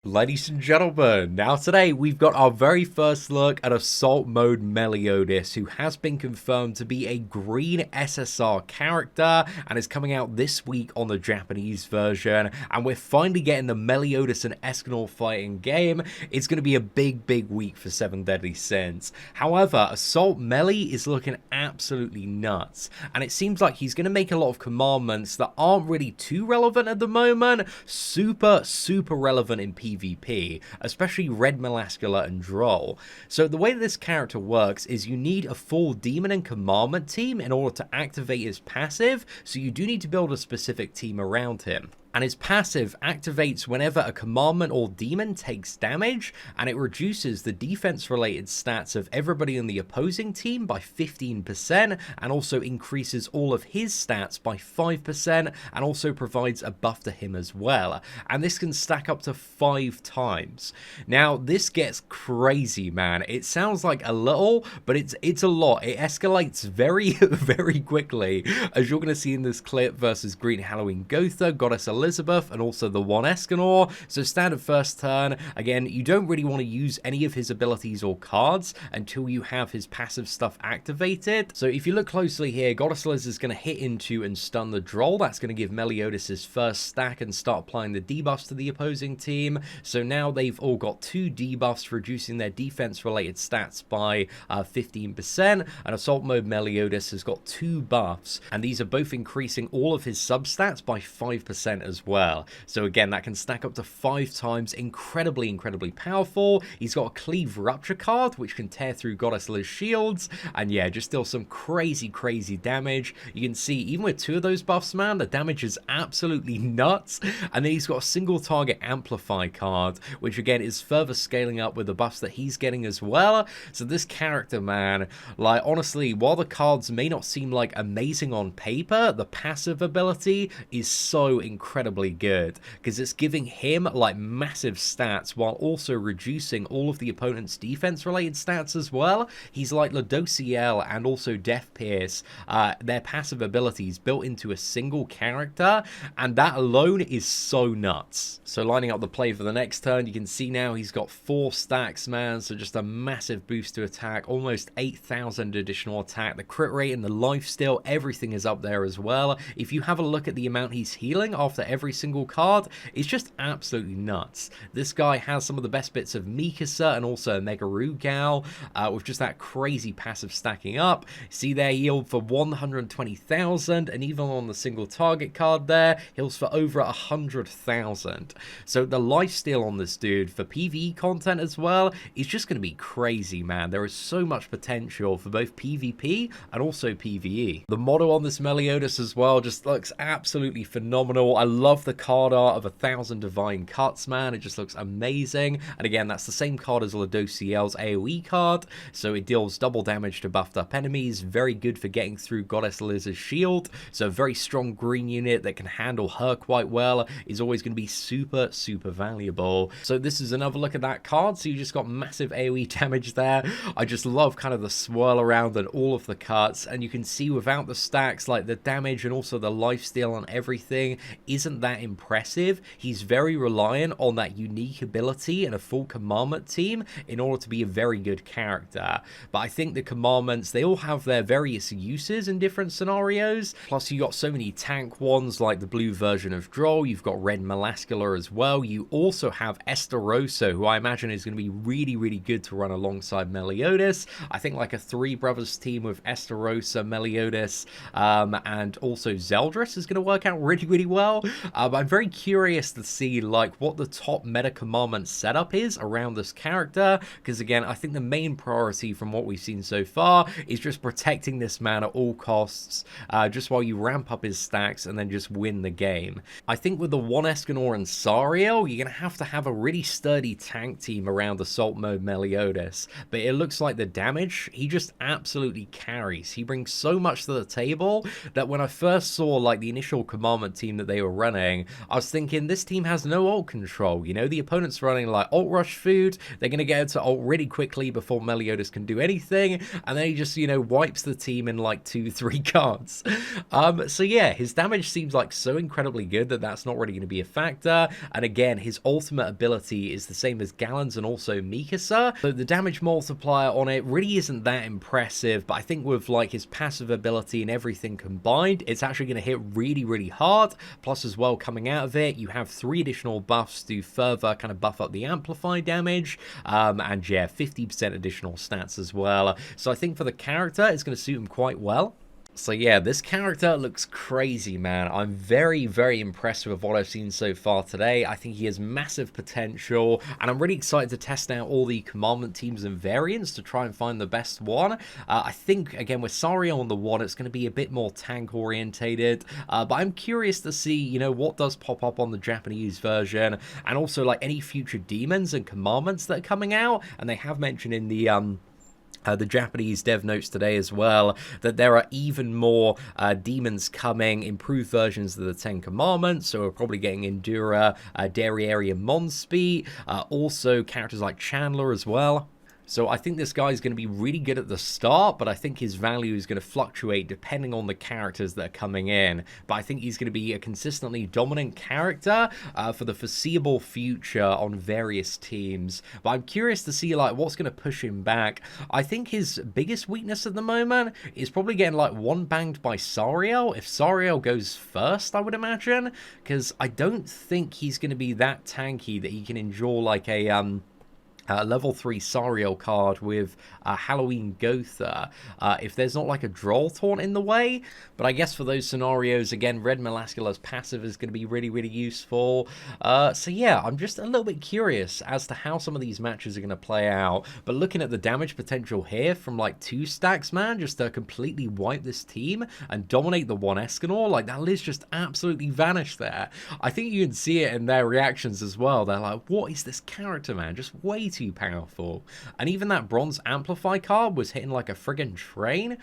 Ladies and gentlemen, now today we've got our very first look at Assault Mode Meliodas, who has been confirmed to be a green SSR character and is coming out this week on the Japanese version, and we're finally getting the Meliodas and Escanor fight in game. It's going to be a big week for 7 Deadly Sins. However, Assault Melee is looking absolutely nuts, and it seems like he's going to make a lot of commandments that aren't really too relevant at the moment, super relevant in PvP, especially Red Melascula and Droll. So the way this character works is you need a full demon and commandment team in order to activate his passive, so you do need to build a specific team around him. And his passive activates whenever a commandment or demon takes damage, and it reduces the defense-related stats of everybody in the opposing team by 15%, and also increases all of his stats by 5%, and also provides a buff to him as well. And this can stack up to 5 times. Now, this gets crazy, man. It sounds like a little, but it's a lot. It escalates very quickly, as you're going to see in this clip versus Green Halloween Gotha, Goddess Elizabeth, and also the one Escanor. So standard first turn, again, you don't really want to use any of his abilities or cards until you have his passive stuff activated. So if you look closely here, Goddess Liz is going to hit into and stun the Droll. That's going to give Meliodas his first stack and start applying the debuffs to the opposing team. So now they've all got 2 debuffs, reducing their defense related stats by 15%, and Assault Mode Meliodas has got 2 buffs, and these are both increasing all of his substats by 5% as well. So again, that can stack up to 5 times. Incredibly powerful. He's got a Cleave Rupture card, which can tear through Goddess Liz shields, and yeah, just deal some crazy damage. You can see, even with 2 of those buffs, man, the damage is absolutely nuts. And then he's got a single target Amplify card, which again is further scaling up with the buffs that he's getting as well. So this character, man, like, honestly, while the cards may not seem like amazing on paper, the passive ability is so incredibly good, because it's giving him like massive stats while also reducing all of the opponent's defense related stats as well. He's like Ladociel and also Death Pierce, their passive abilities built into a single character, and that alone is so nuts. So lining up the play for the next turn, you can see now he's got 4 stacks, man, so just a massive boost to attack, almost 8,000 additional attack. The crit rate and the lifesteal, everything is up there as well. If you have a look at the amount he's healing after every single card, it's just absolutely nuts. This guy has some of the best bits of Mikasa and also Mega Rugal, with just that crazy passive stacking up. See there, healed for 120,000, and even on the single target card there, heals for over 100,000. So the lifesteal on this dude for PvE content as well is just going to be crazy, man. There is so much potential for both PvP and also PvE. The model on this Meliodas as well just looks absolutely phenomenal. I love the card art of 1,000 Divine Cuts, man. It just looks amazing. And again, that's the same card as Ladociel's AoE card, so it deals double damage to buffed up enemies. Very good for getting through Goddess Liz's shield. So a very strong green unit that can handle her quite well is always going to be super valuable. So this is another look at that card. So you just got massive AoE damage there. I just love kind of the swirl around and all of the cuts, and you can see without the stacks, like the damage and also the lifesteal on everything isn't that impressive. He's very reliant on that unique ability and a full commandment team in order to be a very good character. But I think the commandments, they all have their various uses in different scenarios. Plus, you got so many tank ones like the blue version of Droll. You've got Red Melascula as well. You also have Estarossa, who I imagine is going to be really good to run alongside Meliodas. I think like a 3 brothers team with Estarossa, Meliodas, and also Zeldris is going to work out really well. I'm very curious to see like what the top meta commandment setup is around this character, because again, I think the main priority from what we've seen so far is just protecting this man at all costs, just while you ramp up his stacks and then just win the game. I think with the one Escanor and Sariel, you're going to have a really sturdy tank team around Assault Mode Meliodas, but it looks like the damage, he just absolutely carries. He brings so much to the table that when I first saw like the initial commandment team that they were running, running, I was thinking this team has no ult control. You know, the opponent's running like ult rush food. They're going to get into ult really quickly before Meliodas can do anything. And then he just, you know, wipes the team in like 2-3 cards. So yeah, his damage seems like so incredibly good that that's not really going to be a factor. And again, his ultimate ability is the same as Gallon's and also Mikasa. So the damage multiplier on it really isn't that impressive, but I think with like his passive ability and everything combined, it's actually going to hit really, really hard. Plus as well, coming out of it, you have 3 additional buffs to further kind of buff up the amplify damage, and yeah, 50% additional stats as well. So I think for the character, it's going to suit him quite well. So yeah, this character looks crazy, man. I'm very, very impressed with what I've seen so far today. I think he has massive potential, and I'm really excited to test out all the commandment teams and variants to try and find the best one. I think, again, with Sario on the one, it's going to be a bit more tank-orientated, but I'm curious to see, you know, what does pop up on the Japanese version, and also, like, any future demons and commandments that are coming out, and they have mentioned in the Japanese dev notes today as well, that there are even more demons coming, improved versions of the 10 Commandments, so we're probably getting Endura, Derriere, and Monspeed, also characters like Chandler as well. So I think this guy is going to be really good at the start, but I think his value is going to fluctuate depending on the characters that are coming in. But I think he's going to be a consistently dominant character for the foreseeable future on various teams. But I'm curious to see like what's going to push him back. I think his biggest weakness at the moment is probably getting like one banged by Sariel. If Sariel goes first, I would imagine, because I don't think he's going to be that tanky that he can endure like a level 3 Sariel card with Halloween Gotha, if there's not like a Droll Taunt in the way. But I guess for those scenarios, again, Red Melascula's passive is going to be really, really useful. So yeah, I'm just a little bit curious as to how some of these matches are going to play out. But looking at the damage potential here from like 2 stacks, man, just to completely wipe this team and dominate the 1 Escanor, like that Liz just absolutely vanished there. I think you can see it in their reactions as well. They're like, what is this character, man? Just way too powerful. And even that bronze amplify card was hitting like a friggin' train.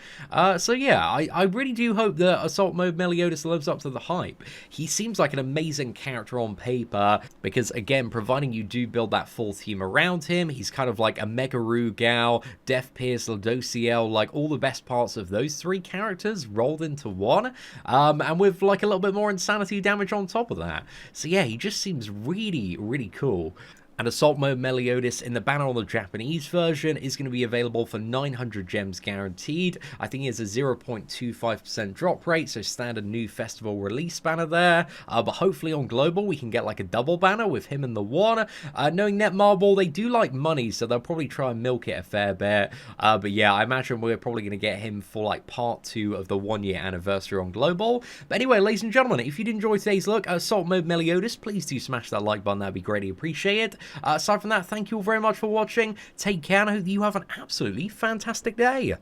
So yeah, I really do hope that Assault Mode Meliodas lives up to the hype. He seems like an amazing character on paper because, again, providing you do build that full team around him, he's kind of like a Mega Rugal, Death Pierce, Ladociel, like all the best parts of those 3 characters rolled into one, and with like a little bit more insanity damage on top of that. So yeah, he just seems really, really cool. And Assault Mode Meliodas in the banner on the Japanese version is going to be available for 900 gems guaranteed. I think he has a 0.25% drop rate, so standard new festival release banner there. But hopefully on global we can get like a double banner with him and the 1. Knowing Netmarble, they do like money, so they'll probably try and milk it a fair bit. But yeah, I imagine we're probably going to get him for like part 2 of the 1-year anniversary on global. But anyway, ladies and gentlemen, if you did enjoy today's look at Assault Mode Meliodas, please do smash that like button, that'd be greatly appreciated. Aside from that, thank you all very much for watching. Take care, and I hope you have an absolutely fantastic day.